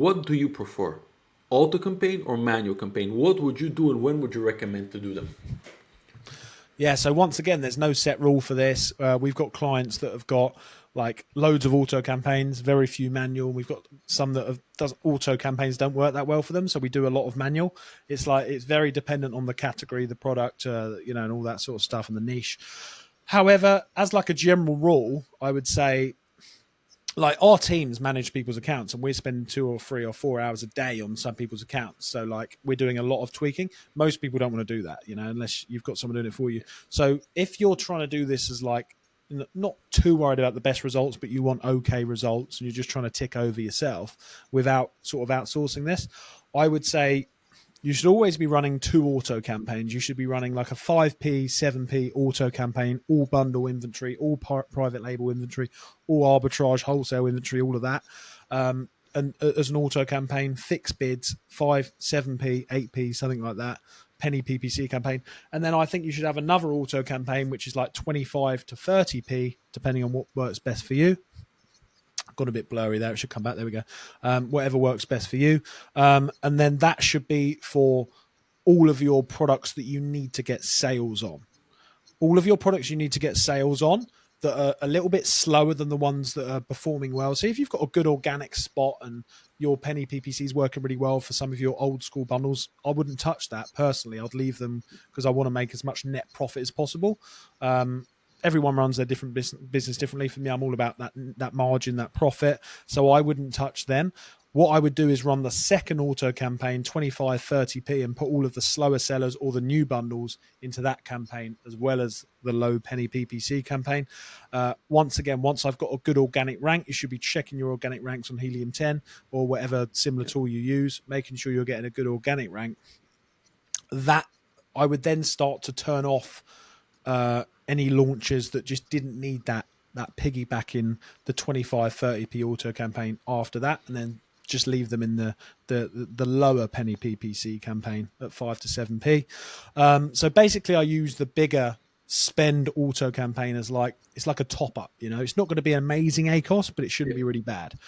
What do you prefer? Auto campaign or manual campaign? What would you do and when would you recommend to do them? Yeah, so once again, there's no set rule for this. We've got clients that have got like loads of auto campaigns, very few manual. We've got some that does auto campaigns don't work that well for them, so we do a lot of manual. It's like it's very dependent on the category, the product, and all that sort of stuff, and the niche. However, as like a general rule, I would say like our teams manage people's accounts and we're spending 2 or 3 or 4 hours a day on some people's accounts. So like we're doing a lot of tweaking. Most people don't want to do that, unless you've got someone doing it for you. So if you're trying to do this as like not too worried about the best results, but you want okay results and you're just trying to tick over yourself without sort of outsourcing this, I would say you should always be running 2 auto campaigns. You should be running like a 5p, 7p auto campaign, all bundle inventory, all private label inventory, all arbitrage, wholesale inventory, all of that. And as an auto campaign, fixed bids, 5, 7p, 8p, something like that, penny PPC campaign. And then I think you should have another auto campaign, which is like 25 to 30p, depending on what works best for you. Got a bit blurry there. It should come back. There we go. Whatever works best for you. And then that should be for all of your products that you need to get sales on. All of your products you need to get sales on that are a little bit slower than the ones that are performing well. So if you've got a good organic spot and your penny PPC is working really well for some of your old school bundles, I wouldn't touch that personally. I'd leave them because I want to make as much net profit as possible. Everyone runs their different business differently. For me, I'm all about that margin, that profit. So I wouldn't touch them. What I would do is run the second auto campaign, 25, 30p, and put all of the slower sellers or the new bundles into that campaign, as well as the low penny PPC campaign. Once again, once I've got a good organic rank, you should be checking your organic ranks on Helium 10 or whatever similar tool you use, making sure you're getting a good organic rank. That I would then start to turn off any launches that just didn't need that piggyback in the 25, 30p auto campaign after that, and then just leave them in the lower penny PPC campaign at 5 to 7p. So basically, I use the bigger spend auto campaign as like it's like a top up. It's not going to be an amazing ACOS, but it shouldn't be really bad.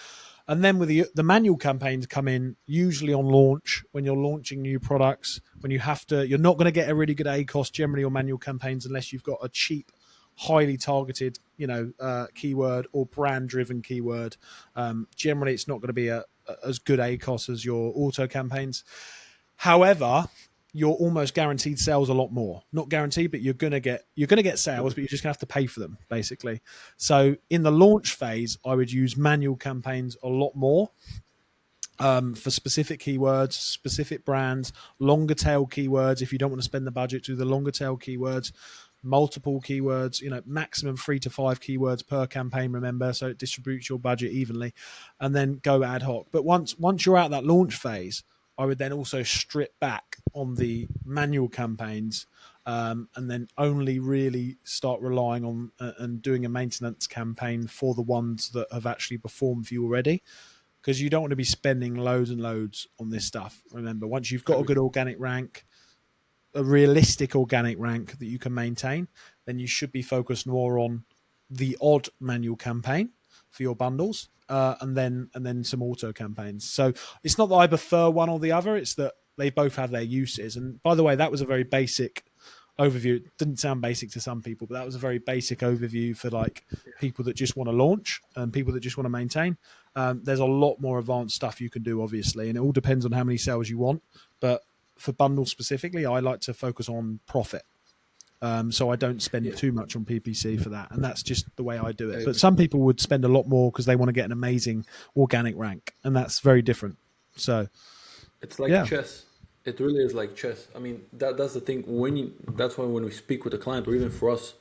And then with the manual campaigns come in usually on launch when you're launching new products, when you're not going to get a really good ACOS generally on manual campaigns unless you've got a cheap, highly targeted, keyword or brand driven keyword. Generally, it's not going to be as good ACOS as your auto campaigns. However, you're almost guaranteed sales a lot more. Not guaranteed, but you're gonna get sales, but you're just gonna have to pay for them, basically. So in the launch phase, I would use manual campaigns a lot more for specific keywords, specific brands, longer tail keywords. If you don't want to spend the budget, do the longer tail keywords, multiple keywords, maximum 3 to 5 keywords per campaign, remember, so it distributes your budget evenly, and then go ad hoc. But once you're out that launch phase, I would then also strip back on the manual campaigns and then only really start relying on and doing a maintenance campaign for the ones that have actually performed for you already, because you don't want to be spending loads and loads on this stuff. Remember, once you've got a good organic rank, a realistic organic rank that you can maintain, then you should be focused more on the odd manual campaign for your bundles. And then some auto campaigns. So it's not that I prefer one or the other, it's that they both have their uses. And by the way, that was a very basic overview. It didn't sound basic to some people, but that was a very basic overview for like people that just want to launch and people that just want to maintain. There's a lot more advanced stuff you can do, obviously, and it all depends on how many sales you want. But for bundles specifically, I like to focus on profit. So I don't spend too much on PPC for that. And that's just the way I do it. But some people would spend a lot more because they want to get an amazing organic rank. And that's very different. So It's like chess. It really is like chess. I mean, that's the thing. That's why when we speak with a client, or even for us,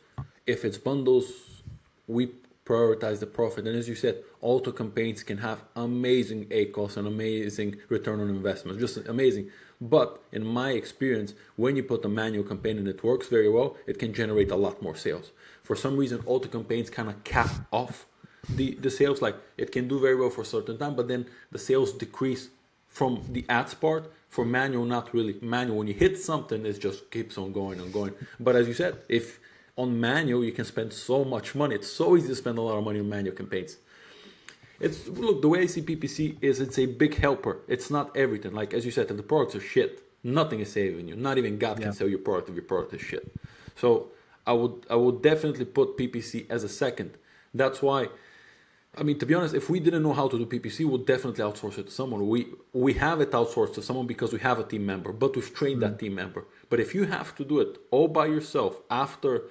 if it's bundles, we prioritize the profit. And as you said, auto campaigns can have amazing ACOS and amazing return on investment, just amazing. But in my experience, when you put a manual campaign and it works very well, it can generate a lot more sales. For some reason, auto campaigns kind of cap off the sales. Like it can do very well for a certain time, but then the sales decrease from the ads part. For manual, not really. Manual, when you hit something, it just keeps on going and going. But as you said, if on manual, you can spend so much money. It's so easy to spend a lot of money on manual campaigns. It's look, the way I see PPC is it's a big helper. It's not everything. Like as you said, if the products are shit, nothing is saving you. Not even God can sell your product if your product is shit. So I would definitely put PPC as a second. That's why. I mean, to be honest, if we didn't know how to do PPC, we'd definitely outsource it to someone. We have it outsourced to someone because we have a team member, but we've trained that team member. But if you have to do it all by yourself after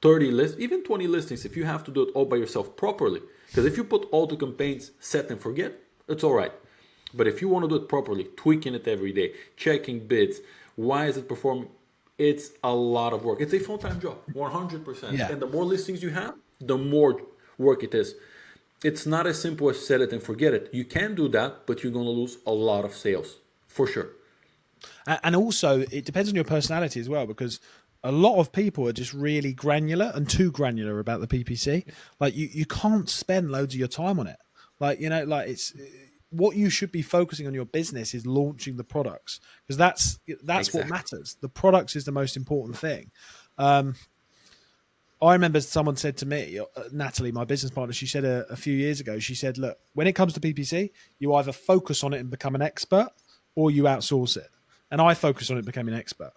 30 lists, even 20 listings, if you have to do it all by yourself properly, because if you put all the campaigns set and forget, it's all right. But if you want to do it properly, tweaking it every day, checking bids, why is it performing? It's a lot of work. It's a full-time job, 100%. Yeah. And the more listings you have, the more work it is. It's not as simple as set it and forget it. You can do that, but you're going to lose a lot of sales, for sure. And also, it depends on your personality as well, because a lot of people are just really granular and too granular about the PPC. Like you can't spend loads of your time on it. Like, you know, like it's what you should be focusing on your business is launching the products, because that's Exactly. what matters. The products is the most important thing. I remember someone said to me, Natalie, my business partner, she said a few years ago, she said, look, when it comes to PPC, you either focus on it and become an expert or you outsource it. And I focus on it becoming an expert.